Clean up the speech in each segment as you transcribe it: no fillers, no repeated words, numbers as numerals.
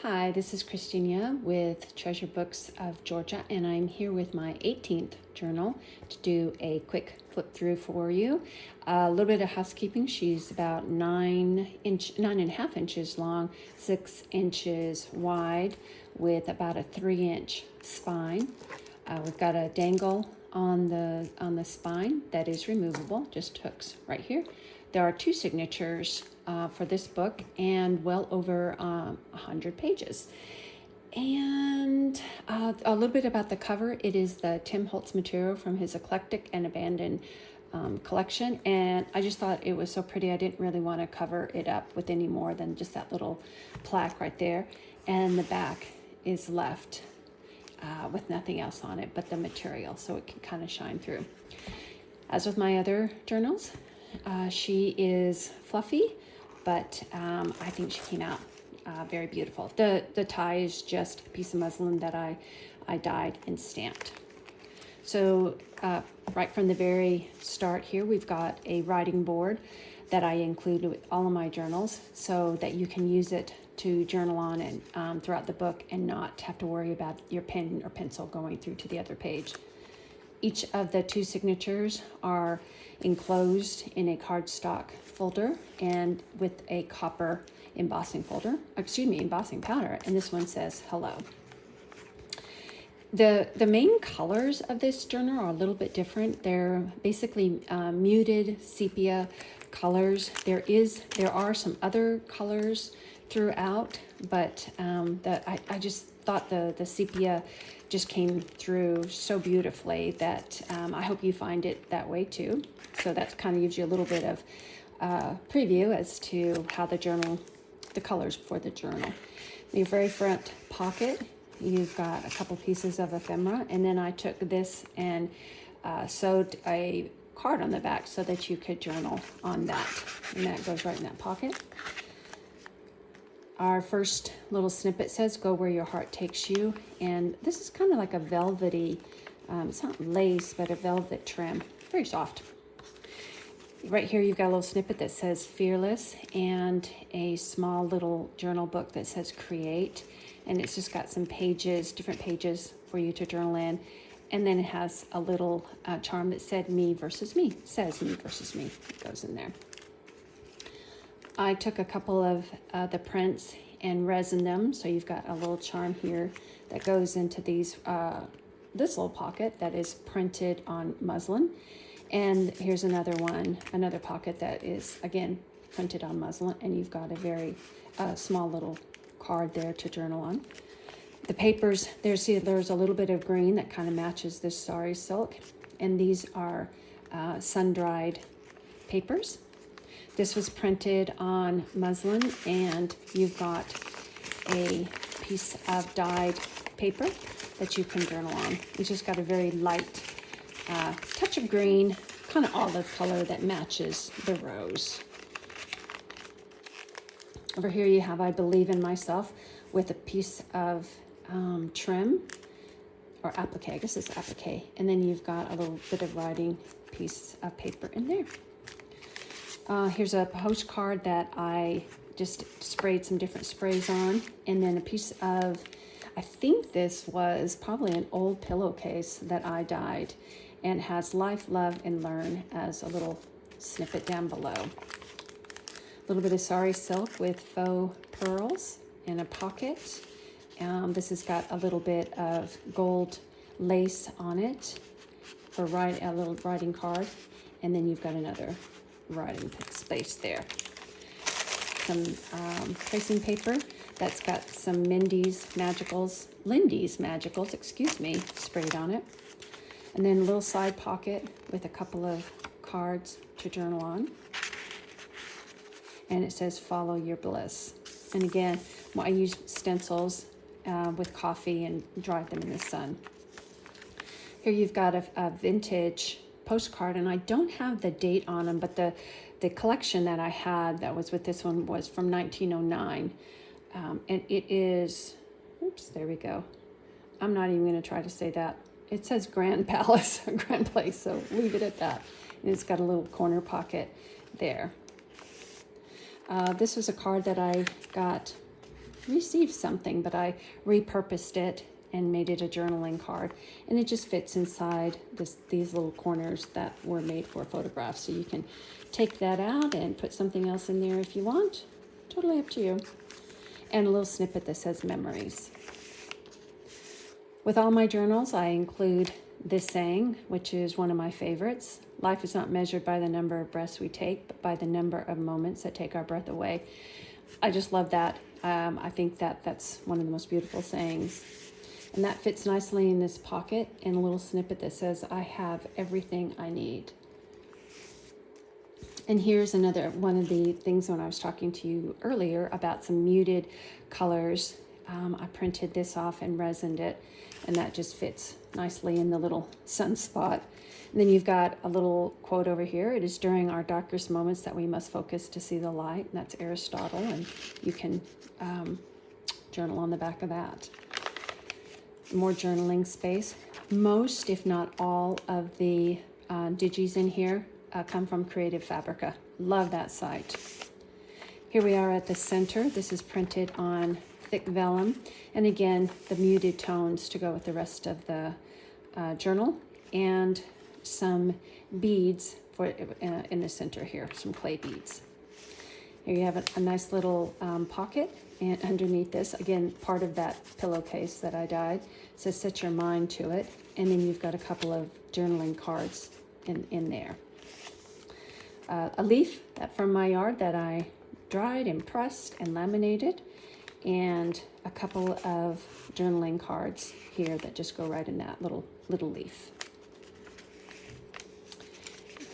Hi, this is Christina with Treasure Books of Georgia, and I'm here with my 18th journal to do a quick flip through for you. A little bit of housekeeping. She's about 9.5 inches long, 6 inches wide, with about a 3-inch spine. We've got a dangle on the spine that is removable, just hooks right here. There are 2 signatures for this book and well over 100 pages. And a little bit about the cover. It is the Tim Holtz material from his Eclectic and Abandoned collection. And I just thought it was so pretty. I didn't really want to cover it up with any more than just that little plaque right there. And the back is left with nothing else on it but the material, so it can kind of shine through. As with my other journals, she is fluffy, but I think she came out very beautiful. The tie is just a piece of muslin that I dyed and stamped. So right from the very start here, we've got a writing board that I include with all of my journals so that you can use it to journal on and throughout the book and not have to worry about your pen or pencil going through to the other page. Each of the 2 signatures are enclosed in a cardstock folder and with a copper embossing powder, and this one says hello. The main colors of this journal are a little bit different. They're basically muted sepia colors. There are some other colors throughout, but I just thought the sepia just came through so beautifully that I hope you find it that way too. So that kind of gives you a little bit of preview as to how the colors for the journal. In your very front pocket, you've got a couple pieces of ephemera, and then I took this and sewed a card on the back so that you could journal on that, and that goes right in that pocket. Our first little snippet says, "Go where your heart takes you," and this is kind of like a velvety, it's not lace, but a velvet trim, very soft. Right here you've got a little snippet that says "Fearless" and a small little journal book that says "Create," and it's just got some pages, different pages for you to journal in, and then it has a little charm that said "Me versus me," says "Me versus me," it goes in there. I took a couple of the prints and resined them, so you've got a little charm here that goes into this little pocket that is printed on muslin. And here's another pocket that is, again, printed on muslin, and you've got a very small little card there to journal on. The papers, there's a little bit of green that kind of matches this sari silk, and these are sun-dried papers. This was printed on muslin, and you've got a piece of dyed paper that you can journal on. It's just got a very light touch of green, kind of olive color that matches the rose. Over here you have "I Believe in Myself" with a piece of trim, or applique, I guess it's applique, and then you've got a little bit of writing piece of paper in there. Here's a postcard that I just sprayed some different sprays on, and then a piece of, I think this was probably an old pillowcase that I dyed, and has "Life, Love, and Learn" as a little snippet down below. A little bit of sari silk with faux pearls in a pocket. This has got a little bit of gold lace on it for a little writing card, and then you've got another writing space there. Some tracing paper that's got some Lindy's Magicals, sprayed on it. And then a little side pocket with a couple of cards to journal on. And it says "Follow Your Bliss." And again, I used stencils with coffee and dried them in the sun. Here you've got a vintage postcard, and I don't have the date on them, but the collection that I had that was with this one was from 1909, and it is, oops, there we go. I'm not even going to try to say that. It says Grand Palace, Grand Place, so leave it at that. And it's got a little corner pocket there. This was a card that I got received something, but I repurposed it and made it a journaling card, and it just fits inside these little corners that were made for photographs. So you can take that out and put something else in there if you want. Totally up to you. And a little snippet that says memories. With all my journals, I include this saying, which is one of my favorites. Life is not measured by the number of breaths we take, but by the number of moments that take our breath away. I just love that. I think that's one of the most beautiful sayings. And that fits nicely in this pocket, and a little snippet that says, I have everything I need. And here's another one of the things when I was talking to you earlier about some muted colors. I printed this off and resined it, and that just fits nicely in the little sunspot. And then you've got a little quote over here. It is during our darkest moments that we must focus to see the light. And that's Aristotle, and you can journal on the back of that. More journaling space. Most, if not all, of the digis in here come from Creative Fabrica. Love that site. Here we are at the center. This is printed on thick vellum, and again the muted tones to go with the rest of the journal, and some beads for in the center here, some clay beads. Here you have a nice little pocket, and underneath this, again, part of that pillowcase that I dyed, says set your mind to it, and then you've got a couple of journaling cards in there. A leaf from my yard that I dried and pressed and laminated, and a couple of journaling cards here that just go right in that little leaf.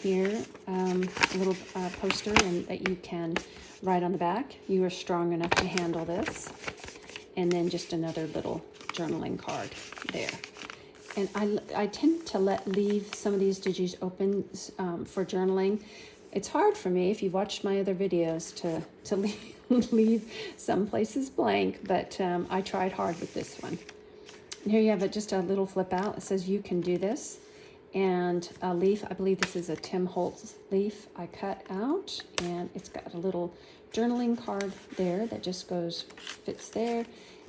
Here, a little poster that you can write on the back. You are strong enough to handle this. And then just another little journaling card there. And I tend to leave some of these digis open for journaling. It's hard for me, if you've watched my other videos, to leave some places blank, but I tried hard with this one. And here you have just a little flip out. It says you can do this. And a leaf, I believe this is a Tim Holtz leaf I cut out, and it's got a little journaling card there that just fits there,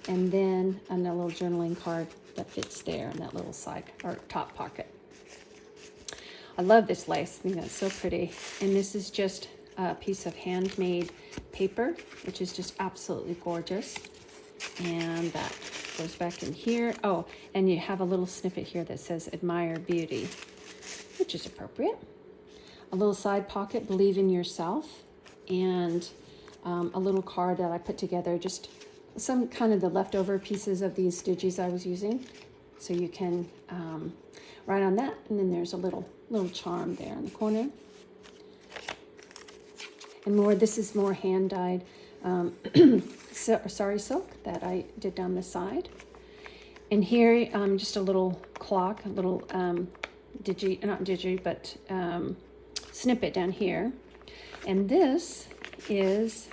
and then a little journaling card that fits there in that little side or top pocket. I love this lace. I think that's so pretty. And this is just a piece of handmade paper, which is just absolutely gorgeous. And that goes back in here. Oh, and you have a little snippet here that says admire beauty, which is appropriate. A little side pocket, believe in yourself, and a little card that I put together, just some kind of the leftover pieces of these digis I was using. So you can write on that, and then there's a little charm there in the corner. And more, this is more hand-dyed sari silk that I did down the side. And here, just a little clock, a little snippet down here. And this is,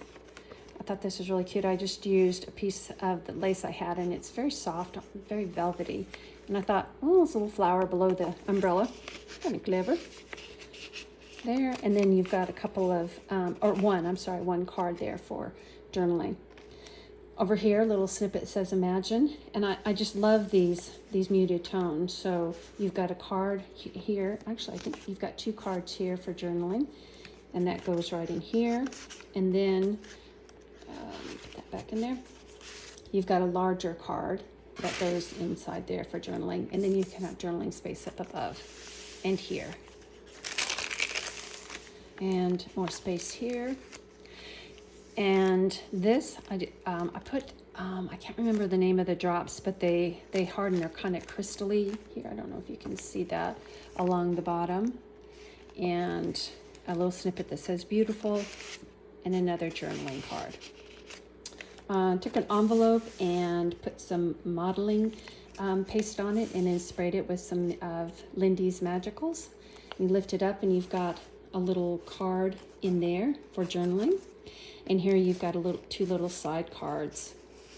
I thought this was really cute. I just used a piece of the lace I had, and it's very soft, very velvety. And I thought, oh, it's a little flower below the umbrella. Kind of clever. There, and then you've got a couple of, one card there for journaling. Over here, a little snippet says imagine, and I just love these muted tones. So you've got a card here. Actually, I think you've got two cards here for journaling, and that goes right in here. And then, put that back in there. You've got a larger card that goes inside there for journaling, and then you can have journaling space up above and here. And more space here. And this, I put, I can't remember the name of the drops, but they harden. They're kind of crystally here. I don't know if you can see that along the bottom. And a little snippet that says beautiful, and another journaling card. Took an envelope and put some modeling paste on it, and then sprayed it with some of Lindy's Magicals. You lift it up, and you've got a little card in there for journaling. And here you've got two little side cards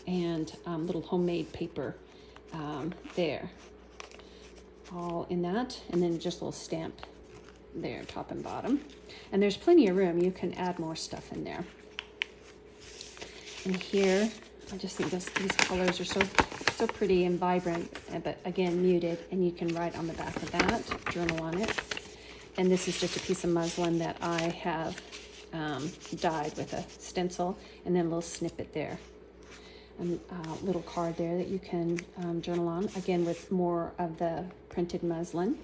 and little homemade paper there, all in that, and then just a little stamp there, top and bottom. And there's plenty of room. You can add more stuff in there. And here I just think these colors are so pretty and vibrant, but again, muted, and you can write on the back of that, journal on it. And this is just a piece of muslin that I have dyed with a stencil, and then a little snippet there. And a little card there that you can journal on, again with more of the printed muslin.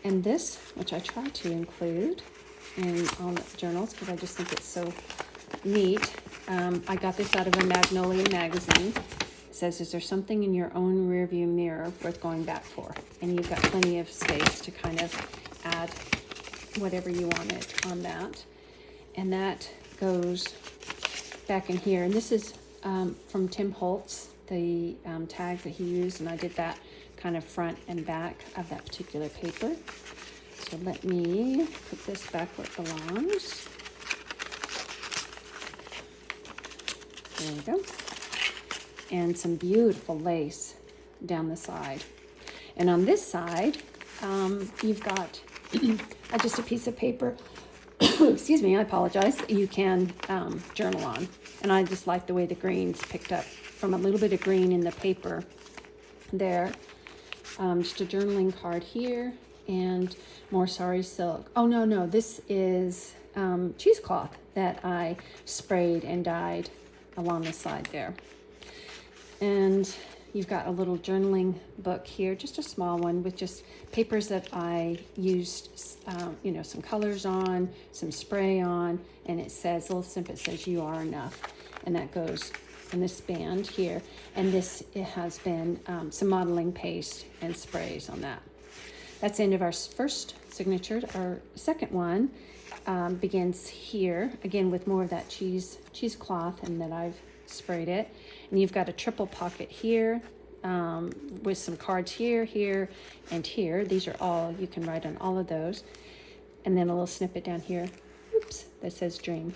And this, which I try to include in all the journals because I just think it's so neat. I got this out of a Magnolia magazine. It says, is there something in your own rearview mirror worth going back for? And you've got plenty of space to kind of add whatever you wanted on that. And that goes back in here. And this is from Tim Holtz, the tag that he used, and I did that kind of front and back of that particular paper. So let me put this back where it belongs. There we go. And some beautiful lace down the side. And on this side, you've got just a piece of paper. Excuse me, I apologize. You can journal on. And I just like the way the green's picked up from a little bit of green in the paper there. Just a journaling card here and more sari silk. Oh, no, this is cheesecloth that I sprayed and dyed along the side there. And you've got a little journaling book here, just a small one with just papers that I used, some colors on, some spray on, and it says, a little snippet says, you are enough. And that goes in this band here. And it has been some modeling paste and sprays on that. That's the end of our first signature. Our second one begins here, again with more of that cheesecloth, and then I've sprayed it. And you've got a triple pocket here with some cards here, here, and here. These are all, you can write on all of those. And then a little snippet down here, oops, that says dream.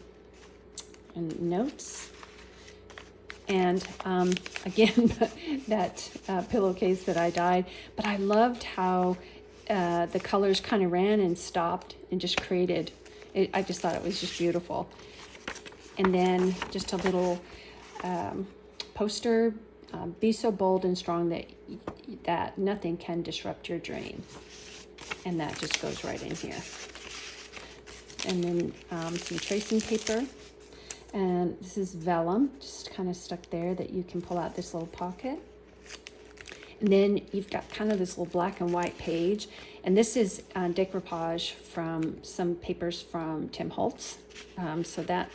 And notes. And again, that pillowcase that I dyed. But I loved how the colors kind of ran and stopped and just created, I just thought it was just beautiful. And then just a little poster, be so bold and strong that nothing can disrupt your dream. And that just goes right in here. And then some tracing paper. And this is vellum, just kind of stuck there that you can pull out this little pocket. And then you've got kind of this little black and white page. And this is decoupage from some papers from Tim Holtz. So that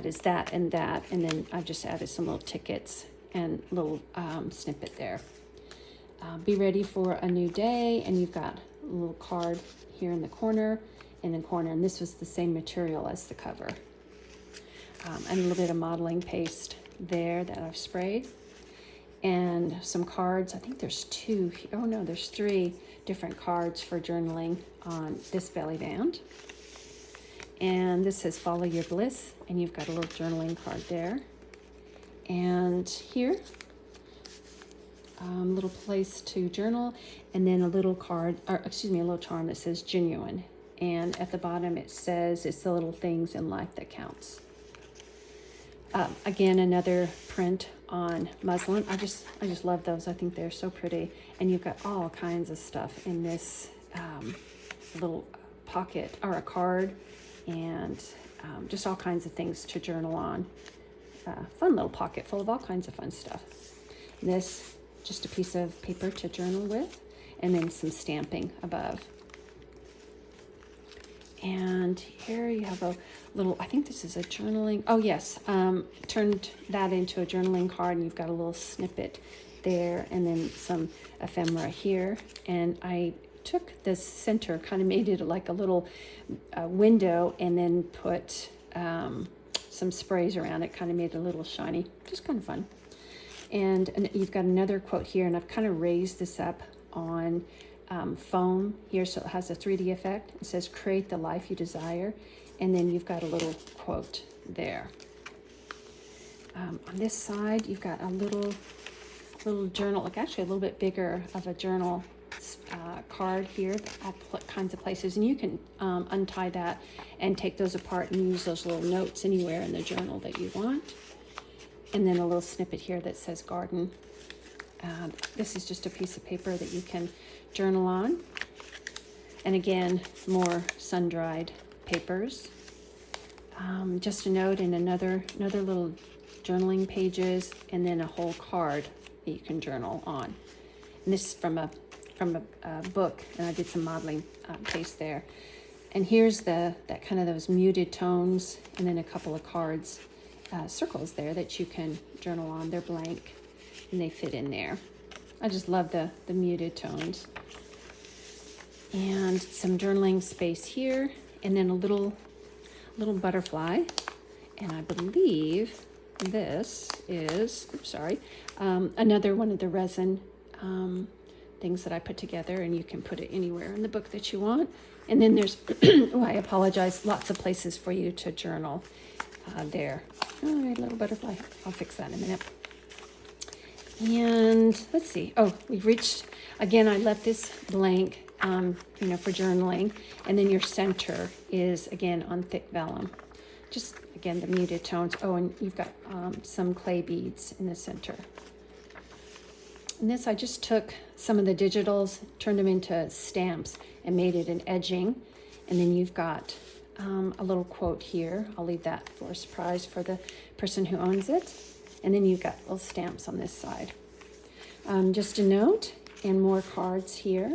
is that. And then I just added some little tickets and little snippet there. Be ready for a new day. And you've got a little card here in the corner, and this was the same material as the cover. And a little bit of modeling paste there that I've sprayed. And some cards, I think there's there's 3 different cards for journaling on this belly band. And this says follow your bliss, and you've got a little journaling card there. And here, little place to journal, and then a little charm that says genuine. And at the bottom it says it's the little things in life that counts. Again, another print on muslin. I just love those. I think they're so pretty. And you've got all kinds of stuff in this little pocket or a card, and just all kinds of things to journal on. Fun little pocket full of all kinds of fun stuff. And this, just a piece of paper to journal with, and then some stamping above. And here you have a little, I think this is a journaling, oh yes, turned that into a journaling card, and you've got a little snippet there, and then some ephemera here. And I took this center, kind of made it like a little window, and then put some sprays around it, kind of made it a little shiny, just kind of fun. And you've got another quote here, and I've kind of raised this up on foam here, so it has a 3D effect. It says create the life you desire, and then you've got a little quote there. On this side you've got a little journal, like actually a little bit bigger of a journal card here at kinds of places, and you can untie that and take those apart and use those little notes anywhere in the journal that you want. And then a little snippet here that says garden. This is just a piece of paper that you can journal on. And again, more sun-dried papers. Just a note and another little journaling pages, and then a whole card that you can journal on. And this is from a book, and I did some modeling paste there. And here's that kind of those muted tones, and then a couple of cards, circles there that you can journal on. They're blank, and they fit in there. I just love the muted tones. And some journaling space here, and then a little butterfly. And I believe this is, another one of the resin things that I put together, and you can put it anywhere in the book that you want. And then there's, I apologize, lots of places for you to journal there. Oh, a little butterfly. I'll fix that in a minute. And let's see. Oh, we've reached, again, I left this blank, for journaling. And then your center is, again, on thick vellum. Just, again, the muted tones. Oh, and you've got some clay beads in the center. And this, I just took some of the digitals, turned them into stamps, and made it an edging. And then you've got a little quote here. I'll leave that for a surprise for the person who owns it. And then you've got little stamps on this side. Just a note, and more cards here.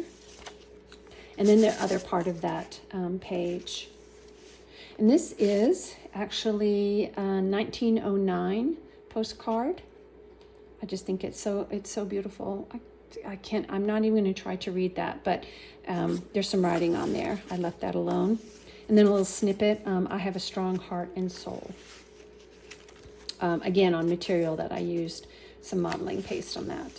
And then the other part of that page. And this is actually a 1909 postcard. I just think it's so beautiful. I'm not even going to try to read that, but there's some writing on there. I left that alone. And then a little snippet. I have a strong heart and soul. Again, on material that I used some modeling paste on that.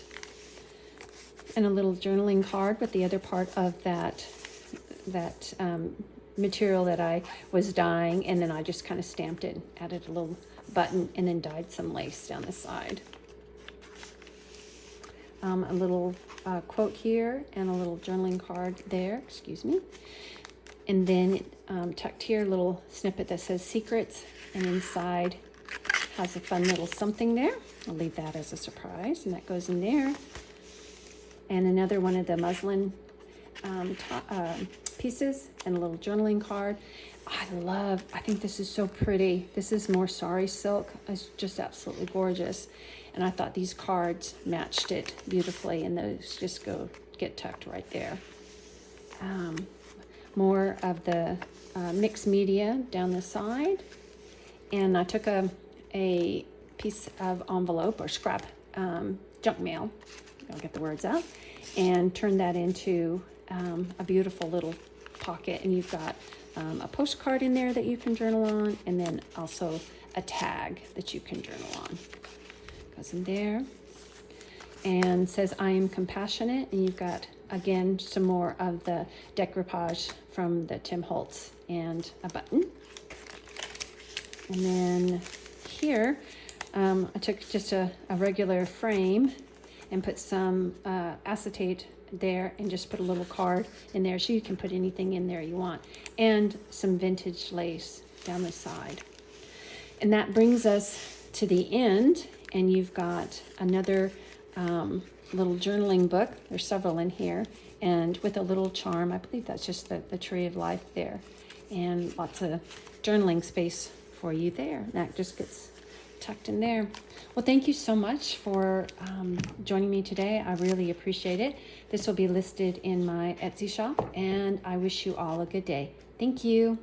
And a little journaling card with the other part of that material that I was dyeing, and then I just kind of stamped it, added a little button, and then dyed some lace down the side. A little quote here, and a little journaling card there, excuse me. And then tucked here, a little snippet that says secrets, and inside has a fun little something there. I'll leave that as a surprise, and that goes in there. And another one of the muslin pieces, and a little journaling card. I think this is so pretty. This is more sari silk. It's just absolutely gorgeous. And I thought these cards matched it beautifully, and those just get tucked right there. More of the mixed media down the side. And I took a piece of envelope or scrap junk mail, I'll get the words out, and turned that into a beautiful little pocket. And you've got a postcard in there that you can journal on, and then also a tag that you can journal on. Goes in there and says, I am compassionate. And you've got, again, some more of the decoupage from the Tim Holtz, and a button. And then here, I took just a regular frame and put some acetate there, and just put a little card in there, so you can put anything in there you want, and some vintage lace down the side. And that brings us to the end, and you've got another little journaling book. There's several in here, and with a little charm. I believe that's just the tree of life there, and lots of journaling space for you there. That just gets tucked in there. Well, thank you so much for joining me today. I really appreciate it. This will be listed in my Etsy shop, and I wish you all a good day. Thank you.